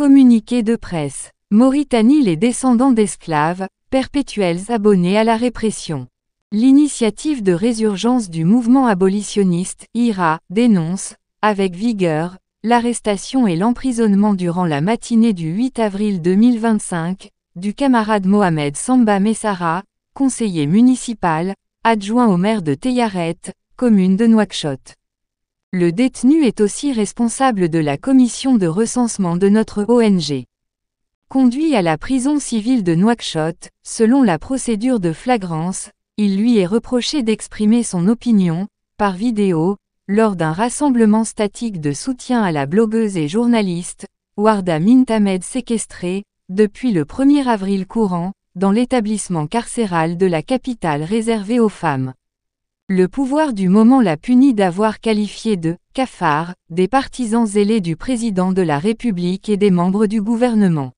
Communiqué de presse. Mauritanie, les descendants d'esclaves, perpétuels abonnés à la répression. L'initiative de résurgence du mouvement abolitionniste, IRA, dénonce, avec vigueur, l'arrestation et l'emprisonnement durant la matinée du 8 avril 2025, du camarade Mohamed Samba Messara, conseiller municipal, adjoint au maire de Teyaret, commune de Nouakchott. Le détenu est aussi responsable de la commission de recensement de notre ONG. Conduit à la prison civile de Nouakchott, selon la procédure de flagrance, il lui est reproché d'exprimer son opinion, par vidéo, lors d'un rassemblement statique de soutien à la blogueuse et journaliste, Warda Mintamed séquestrée, depuis le 1er avril courant, dans l'établissement carcéral de la capitale réservé aux femmes. Le pouvoir du moment l'a puni d'avoir qualifié de « cafards » des partisans zélés du président de la République et des membres du gouvernement.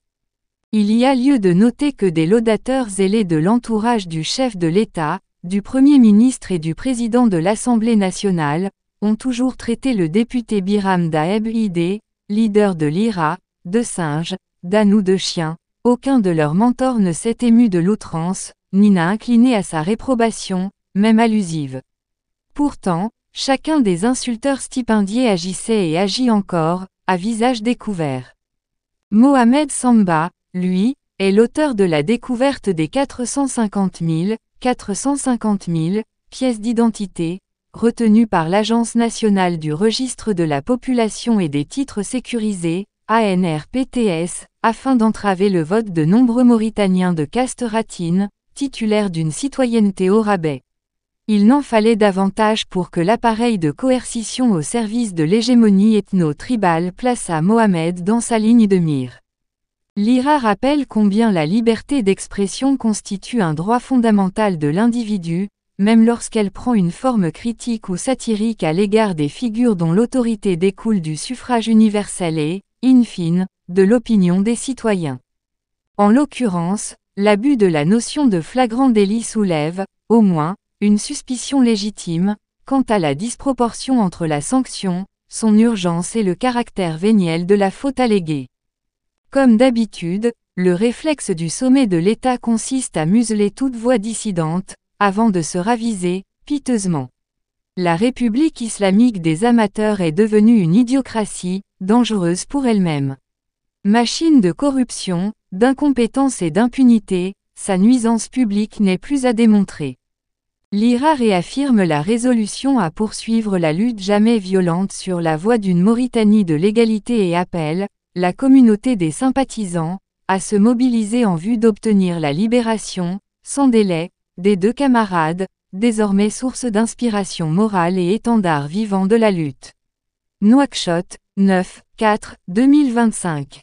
Il y a lieu de noter que des laudateurs zélés de l'entourage du chef de l'État, du Premier ministre et du président de l'Assemblée nationale, ont toujours traité le député Biram Daeb Ide, leader de l'IRA, de singe, d'âne ou de chien. Aucun de leurs mentors ne s'est ému de l'outrance, ni n'a incliné à sa réprobation, même allusive. Pourtant, chacun des insulteurs stipendiés agissait et agit encore, à visage découvert. Mohamed Samba, lui, est l'auteur de la découverte des 450 000 pièces d'identité, retenues par l'Agence nationale du registre de la population et des titres sécurisés, ANRPTS, afin d'entraver le vote de nombreux Mauritaniens de caste ratine, titulaires d'une citoyenneté au rabais. Il n'en fallait davantage pour que l'appareil de coercition au service de l'hégémonie ethno-tribale plaça Mohamed dans sa ligne de mire. L'IRA rappelle combien la liberté d'expression constitue un droit fondamental de l'individu, même lorsqu'elle prend une forme critique ou satirique à l'égard des figures dont l'autorité découle du suffrage universel et, in fine, de l'opinion des citoyens. En l'occurrence, l'abus de la notion de flagrant délit soulève, au moins, une suspicion légitime, quant à la disproportion entre la sanction, son urgence et le caractère véniel de la faute alléguée. Comme d'habitude, le réflexe du sommet de l'État consiste à museler toute voix dissidente, avant de se raviser, piteusement. La République islamique des amateurs est devenue une idiocratie, dangereuse pour elle-même. Machine de corruption, d'incompétence et d'impunité, sa nuisance publique n'est plus à démontrer. L'IRA réaffirme la résolution à poursuivre la lutte jamais violente sur la voie d'une Mauritanie de l'égalité et appelle, la communauté des sympathisants, à se mobiliser en vue d'obtenir la libération, sans délai, des deux camarades, désormais source d'inspiration morale et étendard vivant de la lutte. Nouakchott, 9/4/2025.